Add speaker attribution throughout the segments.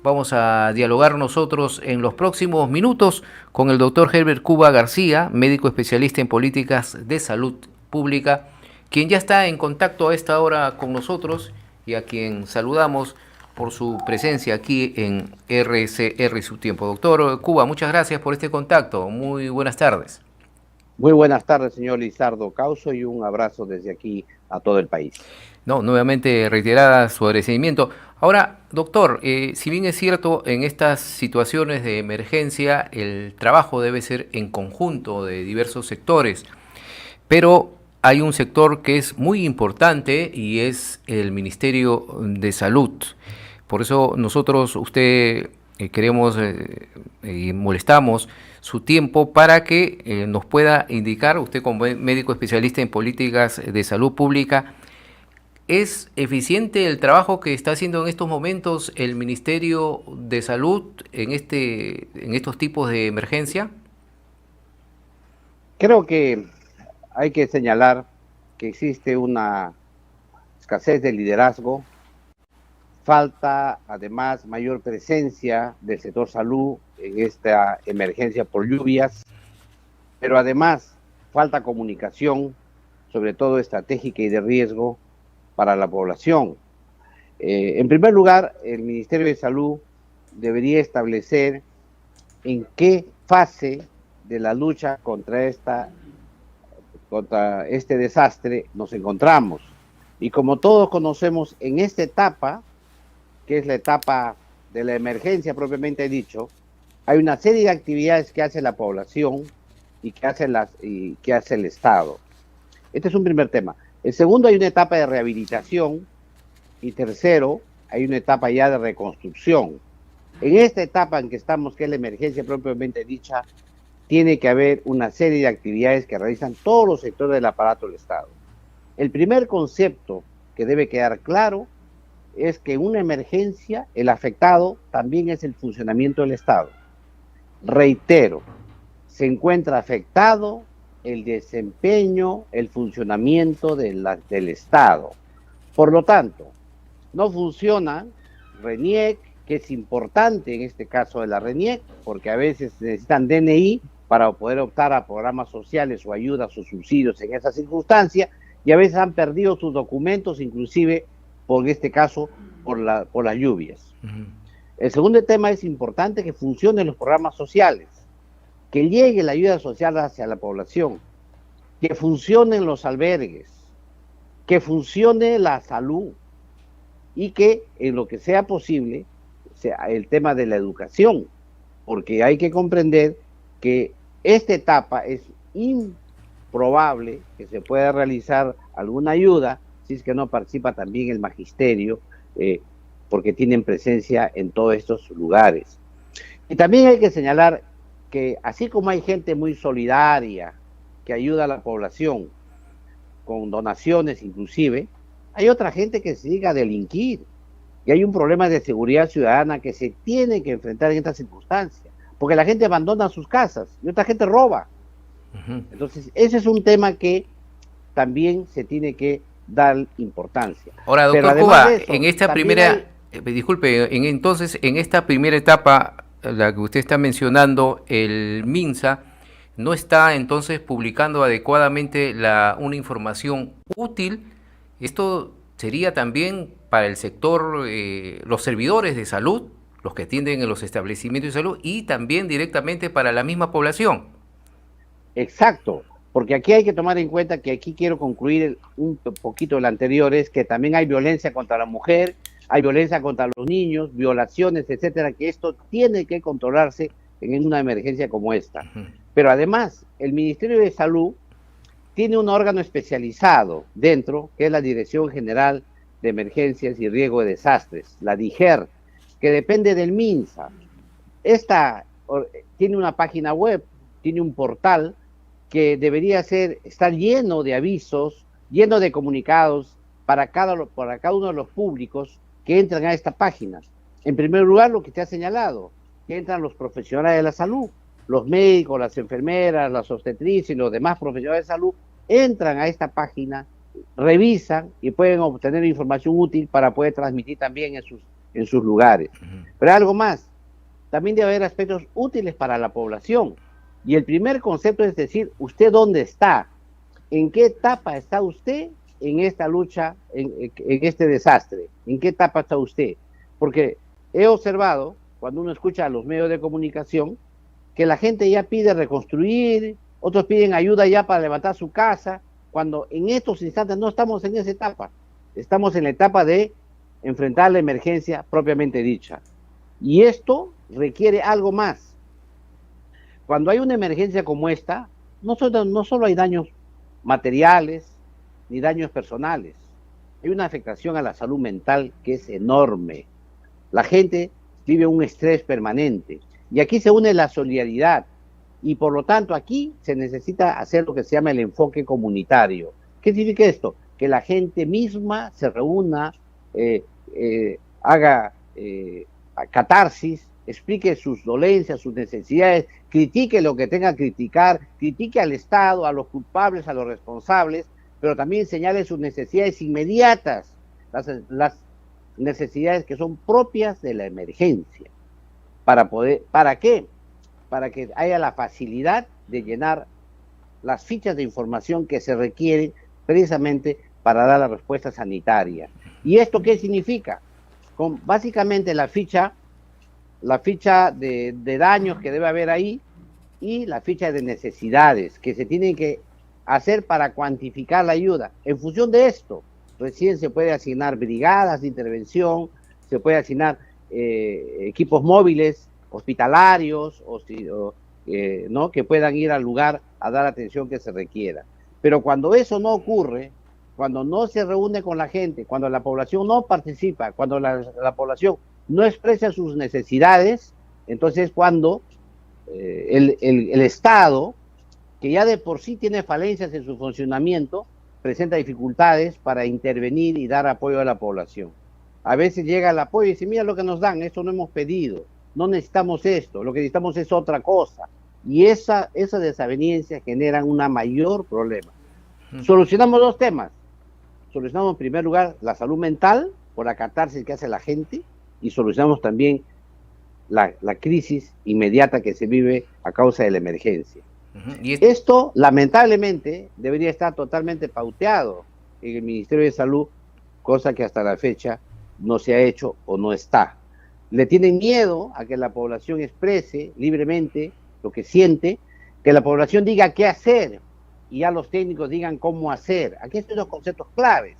Speaker 1: Vamos a dialogar nosotros en los próximos minutos con el doctor Herbert Cuba García, médico especialista en políticas de salud pública, quien ya está en contacto a esta hora con nosotros y a quien saludamos por su presencia aquí en RCR y su tiempo. Doctor Cuba, muchas gracias por este contacto. Muy buenas tardes.
Speaker 2: Muy buenas tardes, señor Lizardo Causo, y un abrazo desde aquí a todo el país.
Speaker 1: No, nuevamente reiterada su agradecimiento. Ahora, doctor, si bien es cierto, en estas situaciones de emergencia el trabajo debe ser en conjunto de diversos sectores, pero hay un sector que es muy importante y es el Ministerio de Salud. Por eso nosotros, usted, queremos y molestamos su tiempo para que nos pueda indicar, usted como médico especialista en políticas de salud pública, ¿es eficiente el trabajo que está haciendo en estos momentos el Ministerio de Salud en estos tipos de emergencia?
Speaker 2: Creo que hay que señalar que existe una escasez de liderazgo, falta además mayor presencia del sector salud en esta emergencia por lluvias, pero además falta comunicación, sobre todo estratégica y de riesgo, para la población. En primer lugar, el Ministerio de Salud debería establecer en qué fase de la lucha contra este desastre nos encontramos. Y como todos conocemos, en esta etapa, que es la etapa de la emergencia propiamente dicho, hay una serie de actividades que hace la población y que hace el Estado. Este es un primer tema. El segundo, hay una etapa de rehabilitación, y tercero, hay una etapa ya de reconstrucción. En esta etapa en que estamos, que es la emergencia propiamente dicha, tiene que haber una serie de actividades que realizan todos los sectores del aparato del Estado. El primer concepto que debe quedar claro es que en una emergencia el afectado también es el funcionamiento del Estado. Reitero, se encuentra afectado el desempeño, el funcionamiento del Estado. Por lo tanto, no funciona RENIEC, que es importante en este caso de la RENIEC, porque a veces necesitan DNI para poder optar a programas sociales o ayudas o subsidios en esa circunstancia, y a veces han perdido sus documentos, inclusive, por este caso, por las lluvias. El segundo tema es importante que funcionen los programas sociales, que llegue la ayuda social hacia la población, que funcionen los albergues, que funcione la salud y que en lo que sea posible sea el tema de la educación, porque hay que comprender que esta etapa es improbable que se pueda realizar alguna ayuda si es que no participa también el magisterio, porque tienen presencia en todos estos lugares. Y también hay que señalar que así como hay gente muy solidaria que ayuda a la población con donaciones inclusive, hay otra gente que se dedica a delinquir, y hay un problema de seguridad ciudadana que se tiene que enfrentar en estas circunstancias, porque la gente abandona sus casas y otra gente roba. Entonces ese es un tema que también se tiene que dar importancia.
Speaker 1: Ahora, doctor Cuba, en esta primera, disculpe, entonces en esta primera etapa, la que usted está mencionando, el MINSA no está entonces publicando adecuadamente una información útil. Esto sería también para el sector, los servidores de salud, los que atienden en los establecimientos de salud, y también directamente para la misma población.
Speaker 2: Exacto, porque aquí hay que tomar en cuenta que aquí quiero concluir un poquito el anterior, es que también hay violencia contra la mujer, hay violencia contra los niños, violaciones, etcétera, que esto tiene que controlarse en una emergencia como esta. Pero además, el Ministerio de Salud tiene un órgano especializado dentro, que es la Dirección General de Emergencias y Riesgo de Desastres, la DIGER, que depende del MINSA. Esta tiene una página web, tiene un portal que debería estar lleno de avisos, lleno de comunicados para cada uno de los públicos que entran a esta página. En primer lugar, lo que te ha señalado, que entran los profesionales de la salud, los médicos, las enfermeras, las obstetrices y los demás profesionales de salud, entran a esta página, revisan y pueden obtener información útil para poder transmitir también en sus lugares. Pero hay algo más, también debe haber aspectos útiles para la población. Y el primer concepto es decir, ¿usted dónde está? ¿En qué etapa está usted en esta lucha, en este desastre? ¿En qué etapa está usted? Porque he observado, cuando uno escucha a los medios de comunicación, que la gente ya pide reconstruir, otros piden ayuda ya para levantar su casa, cuando en estos instantes no estamos en esa etapa. Estamos en la etapa de enfrentar la emergencia propiamente dicha. Y esto requiere algo más. Cuando hay una emergencia como esta, no solo hay daños materiales ni daños personales. Hay una afectación a la salud mental que es enorme. La gente vive un estrés permanente. Y aquí se une la solidaridad. Y por lo tanto aquí se necesita hacer lo que se llama el enfoque comunitario. ¿Qué significa esto? Que la gente misma se reúna, haga catarsis, explique sus dolencias, sus necesidades, critique lo que tenga que criticar, critique al Estado, a los culpables, a los responsables, pero también señale sus necesidades inmediatas, las necesidades que son propias de la emergencia. ¿Para qué? Para que haya la facilidad de llenar las fichas de información que se requieren precisamente para dar la respuesta sanitaria. ¿Y esto qué significa? Básicamente la ficha de daños que debe haber ahí y la ficha de necesidades que se tienen que hacer para cuantificar la ayuda. En función de esto, recién se puede asignar brigadas de intervención, se puede asignar equipos móviles, hospitalarios, ¿no? que puedan ir al lugar a dar atención que se requiera. Pero cuando eso no ocurre, cuando no se reúne con la gente, cuando la población no participa, cuando la población no expresa sus necesidades, entonces cuando el Estado, que ya de por sí tiene falencias en su funcionamiento, presenta dificultades para intervenir y dar apoyo a la población. A veces llega el apoyo y dice, mira lo que nos dan, esto no hemos pedido, no necesitamos esto, lo que necesitamos es otra cosa. Y esa desaveniencia genera un mayor problema. Solucionamos dos temas. Solucionamos en primer lugar la salud mental, por la catarsis que hace la gente, y solucionamos también la crisis inmediata que se vive a causa de la emergencia. Esto, lamentablemente, debería estar totalmente pauteado en el Ministerio de Salud, cosa que hasta la fecha no se ha hecho o no está. Le tienen miedo a que la población exprese libremente lo que siente, que la población diga qué hacer y ya los técnicos digan cómo hacer. Aquí están los conceptos claves.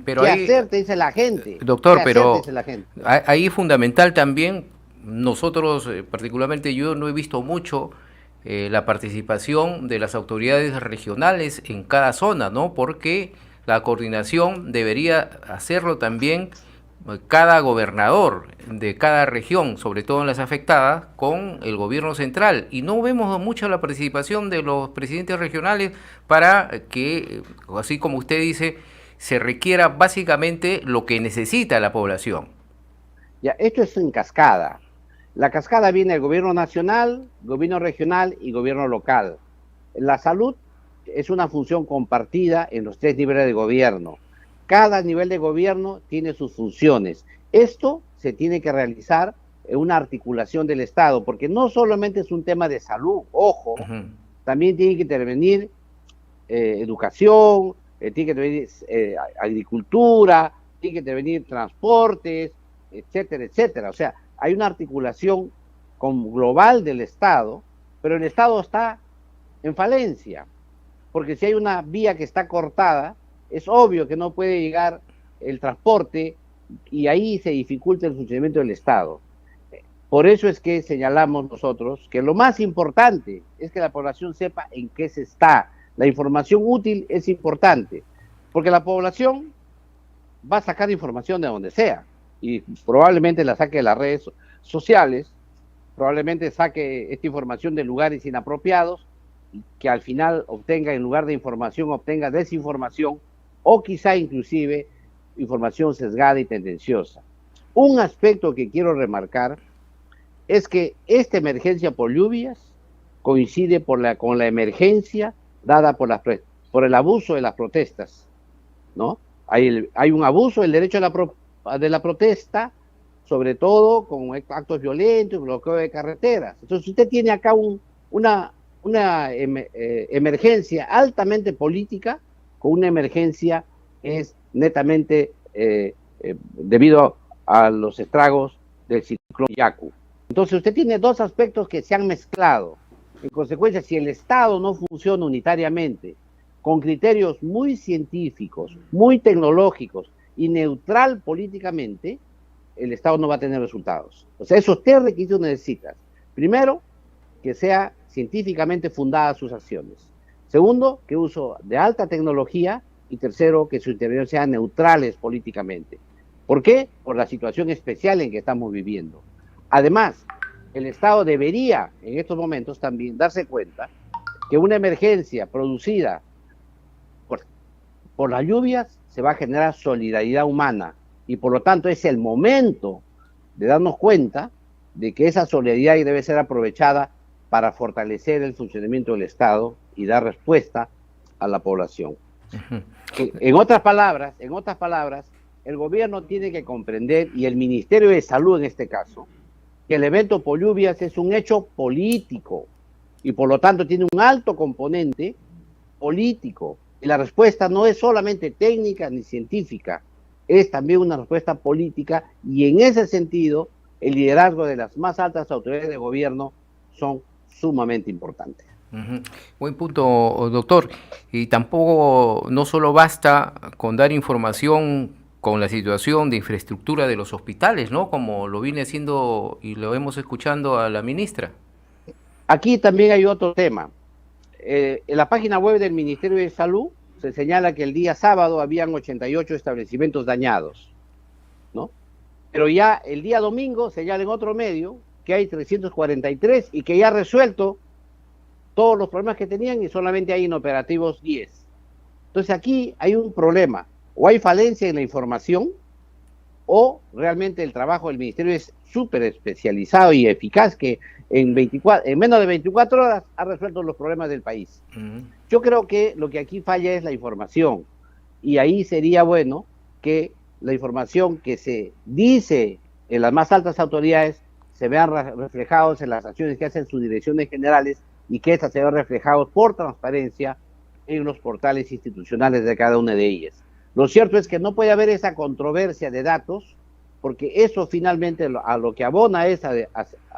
Speaker 1: Pero
Speaker 2: ¿Qué
Speaker 1: ahí,
Speaker 2: hacer? Te dice la gente.
Speaker 1: doctor, pero
Speaker 2: dice la gente.
Speaker 1: ahí es fundamental también, nosotros, particularmente yo, no he visto mucho la participación de las autoridades regionales en cada zona, ¿no? Porque la coordinación debería hacerlo también cada gobernador de cada región, sobre todo en las afectadas, con el gobierno central. Y no vemos mucho la participación de los presidentes regionales para que, así como usted dice, se requiera básicamente lo que necesita la población.
Speaker 2: Ya, esto es en cascada. La cascada viene del gobierno nacional, gobierno regional y gobierno local. La salud es una función compartida en los tres niveles de gobierno. Cada nivel de gobierno tiene sus funciones. Esto se tiene que realizar en una articulación del Estado, porque no solamente es un tema de salud, ojo, también tiene que intervenir educación, tiene que intervenir agricultura, tiene que intervenir transportes, etcétera, etcétera. O sea, hay una articulación global del Estado, pero el Estado está en falencia, porque si hay una vía que está cortada, es obvio que no puede llegar el transporte y ahí se dificulta el funcionamiento del Estado. Por eso es que señalamos nosotros que lo más importante es que la población sepa en qué se está. La información útil es importante, porque la población va a sacar información de donde sea y probablemente la saque de las redes sociales, probablemente saque esta información de lugares inapropiados, que al final obtenga, en lugar de información, obtenga desinformación o quizá inclusive información sesgada y tendenciosa. Un aspecto que quiero remarcar es que esta emergencia por lluvias coincide con la emergencia dada por el abuso de las protestas, ¿no? Hay un abuso del derecho de la protesta sobre todo con actos violentos, bloqueo de carreteras. Entonces usted tiene acá una emergencia altamente política con una emergencia que es netamente debido a los estragos del ciclón Yaku. Entonces usted tiene dos aspectos que se han mezclado. En consecuencia, si el Estado no funciona unitariamente, con criterios muy científicos, muy tecnológicos y neutral políticamente, el Estado no va a tener resultados. O sea, esos tres requisitos necesitas. Primero, que sea científicamente fundadas sus acciones. Segundo, que uso de alta tecnología. Y tercero, que sus intervenciones sean neutrales políticamente. ¿Por qué? Por la situación especial en que estamos viviendo. Además, el Estado debería en estos momentos también darse cuenta que una emergencia producida por las lluvias se va a generar solidaridad humana y por lo tanto es el momento de darnos cuenta de que esa solidaridad debe ser aprovechada para fortalecer el funcionamiento del Estado y dar respuesta a la población. En otras palabras, el gobierno tiene que comprender, y el Ministerio de Salud en este caso, que el evento por lluvias es un hecho político y por lo tanto tiene un alto componente político. Y la respuesta no es solamente técnica ni científica, es también una respuesta política, y en ese sentido el liderazgo de las más altas autoridades de gobierno son sumamente importantes.
Speaker 1: Buen punto, doctor. Y tampoco, no solo basta con dar información con la situación de infraestructura de los hospitales, ¿no? Como lo viene haciendo y lo hemos escuchando a la ministra.
Speaker 2: Aquí también hay otro tema. En la página web del Ministerio de Salud se señala que el día sábado habían 88 establecimientos dañados, ¿no? Pero ya el día domingo señala en otro medio que hay 343 y que ya ha resuelto todos los problemas que tenían y solamente hay inoperativos 10. Entonces aquí hay un problema, o hay falencia en la información, o realmente el trabajo del ministerio es súper especializado y eficaz, que en menos de 24 horas ha resuelto los problemas del país. Yo creo que lo que aquí falla es la información, y ahí sería bueno que la información que se dice en las más altas autoridades se vean reflejados en las acciones que hacen sus direcciones generales, y que estas se vean reflejados por transparencia en los portales institucionales de cada una de ellas. Lo cierto es que no puede haber esa controversia de datos, porque eso finalmente a lo que abona es a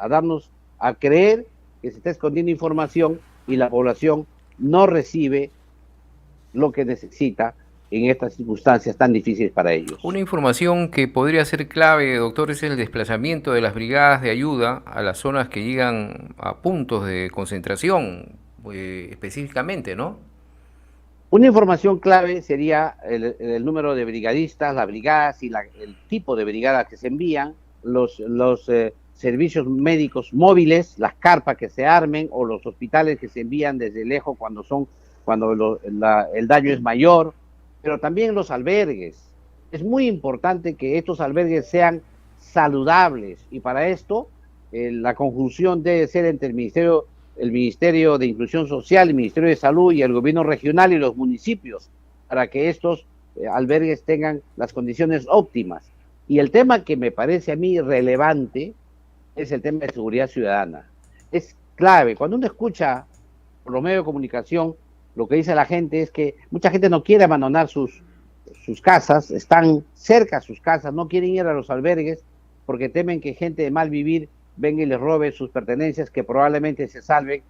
Speaker 2: darnos a creer que se está escondiendo información y la población no recibe lo que necesita en estas circunstancias tan difíciles para ellos.
Speaker 1: Una información que podría ser clave, doctor, es el desplazamiento de las brigadas de ayuda a las zonas que llegan a puntos de concentración, específicamente, ¿no?
Speaker 2: Una información clave sería el número de brigadistas, las brigadas y el tipo de brigadas que se envían, los servicios médicos móviles, las carpas que se armen o los hospitales que se envían desde lejos cuando el daño es mayor, pero también los albergues. Es muy importante que estos albergues sean saludables, y para esto la conjunción debe ser entre el Ministerio de Inclusión Social, el Ministerio de Salud y el gobierno regional y los municipios, para que estos albergues tengan las condiciones óptimas. Y el tema que me parece a mí relevante es el tema de seguridad ciudadana. Es clave. Cuando uno escucha por los medios de comunicación, lo que dice la gente es que mucha gente no quiere abandonar sus casas, están cerca a sus casas, no quieren ir a los albergues porque temen que gente de mal vivir venga y les robe sus pertenencias, que probablemente se salven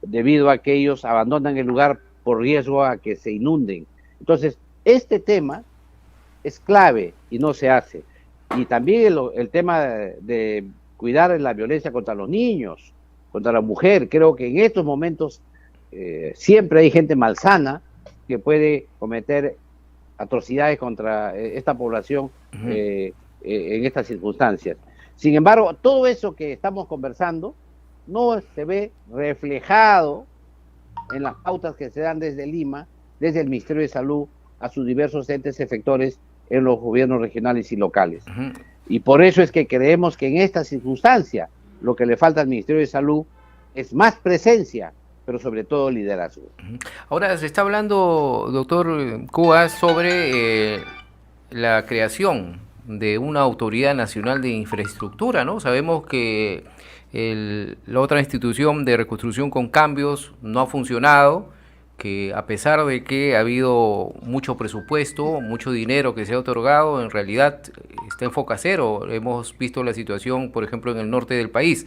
Speaker 2: debido a que ellos abandonan el lugar por riesgo a que se inunden. Entonces, este tema es clave y no se hace. Y también el tema de cuidar la violencia contra los niños, contra la mujer. Creo que en estos momentos siempre hay gente malsana que puede cometer atrocidades contra esta población en estas circunstancias. Sin embargo, todo eso que estamos conversando no se ve reflejado en las pautas que se dan desde Lima, desde el Ministerio de Salud, a sus diversos entes efectores en los gobiernos regionales y locales. Y por eso es que creemos que en esta circunstancia lo que le falta al Ministerio de Salud es más presencia, pero sobre todo liderazgo.
Speaker 1: Ahora se está hablando, doctor Cubas, sobre la creación de una autoridad nacional de infraestructura, ¿no? Sabemos que la otra institución de reconstrucción con cambios no ha funcionado, que a pesar de que ha habido mucho presupuesto, mucho dinero que se ha otorgado, en realidad está en foca cero. Hemos visto la situación, por ejemplo, en el norte del país.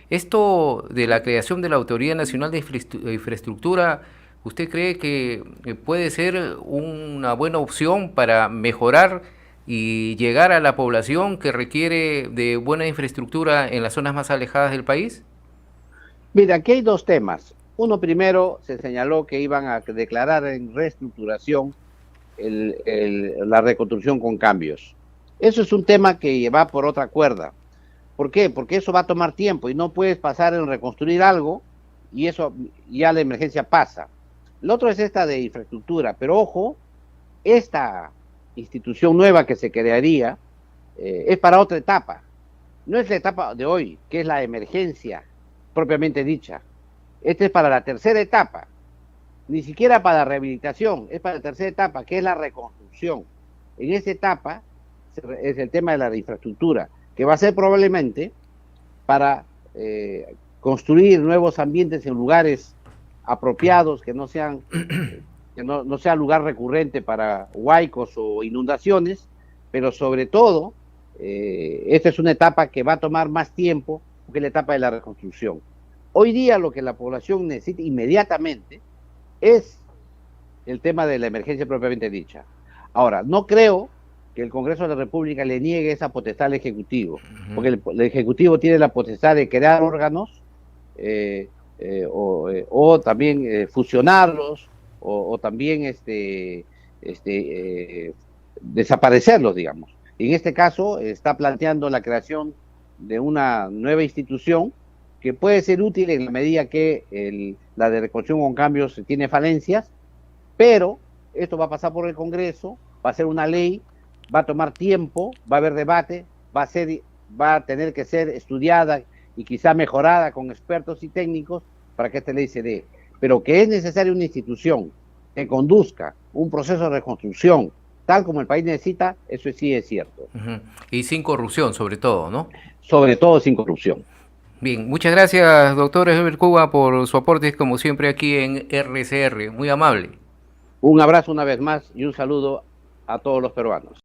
Speaker 1: Esto de la creación de la Autoridad Nacional de Infraestructura, ¿usted cree que puede ser una buena opción para mejorar y llegar a la población que requiere de buena infraestructura en las zonas más alejadas del país?
Speaker 2: Mira, aquí hay dos temas. Uno, primero se señaló que iban a declarar en reestructuración la reconstrucción con cambios. Eso es un tema que va por otra cuerda. ¿Por qué? Porque eso va a tomar tiempo y no puedes pasar en reconstruir algo y eso ya la emergencia pasa. Lo otro es esta de infraestructura, pero ojo, esta institución nueva que se crearía es para otra etapa. No es la etapa de hoy, que es la emergencia propiamente dicha. Esta es para la tercera etapa, ni siquiera para la rehabilitación, es para la tercera etapa, que es la reconstrucción. En esta etapa es el tema de la infraestructura, que va a ser probablemente para construir nuevos ambientes en lugares apropiados, que no sean no sea lugar recurrente para huaicos o inundaciones, pero sobre todo, esta es una etapa que va a tomar más tiempo que la etapa de la reconstrucción. Hoy día lo que la población necesita inmediatamente es el tema de la emergencia propiamente dicha. Ahora, no creo que el Congreso de la República le niegue esa potestad al Ejecutivo, porque el Ejecutivo tiene la potestad de crear órganos o también fusionarlos o también desaparecerlos, digamos. En este caso está planteando la creación de una nueva institución que puede ser útil en la medida que la de reconstrucción con cambios tiene falencias, pero esto va a pasar por el Congreso, va a ser una ley, va a tomar tiempo, va a haber debate, va a tener que ser estudiada y quizá mejorada con expertos y técnicos para que esta ley se dé. Pero que es necesaria una institución que conduzca un proceso de reconstrucción tal como el país necesita, eso sí es cierto.
Speaker 1: Y sin corrupción, sobre todo, ¿no?
Speaker 2: Sobre todo sin corrupción.
Speaker 1: Bien, muchas gracias, doctor Herbert Cuba, por su aporte, como siempre, aquí en RCR. Muy amable.
Speaker 2: Un abrazo una vez más y un saludo a todos los peruanos.